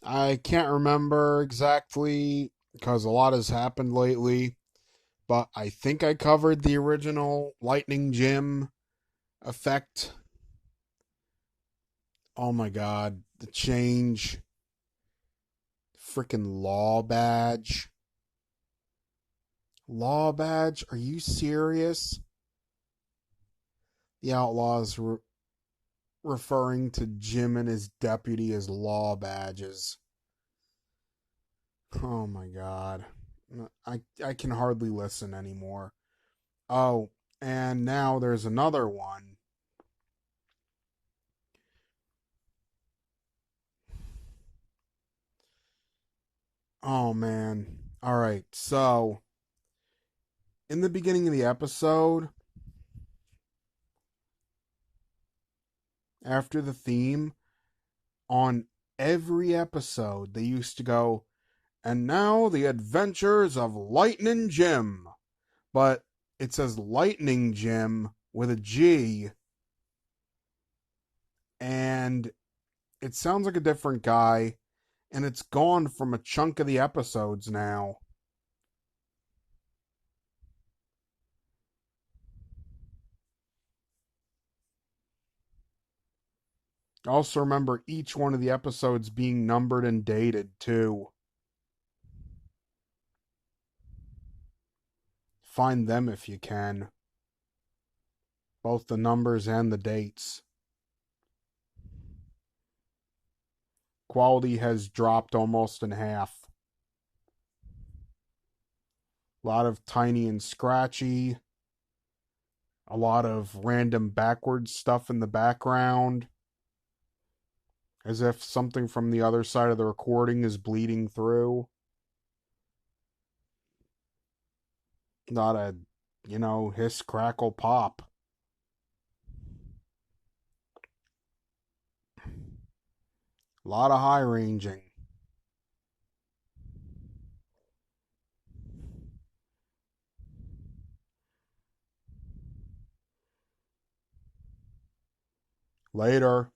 I can't remember exactly because a lot has happened lately, but I think I covered the original Lightning Gym effect. Oh my god, the change. Freaking law badge. Law badge? Are you serious? The outlaws were referring to Jim and his deputy as law badges. Oh my god. I can hardly listen anymore. Oh, and now there's another one. Oh man. All right. So, in the beginning of the episode, after the theme, on every episode, they used to go, and now the adventures of Lightning Jim. But it says Lightning Jim with a G, and it sounds like a different guy, and it's gone from a chunk of the episodes now. I also remember each one of the episodes being numbered and dated, too. Find them if you can, both the numbers and the dates. Quality has dropped almost in half. A lot of tiny and scratchy, a lot of random backwards stuff in the background, as if something from the other side of the recording is bleeding through. Not a, hiss, crackle, pop. A lot of high ranging. Later.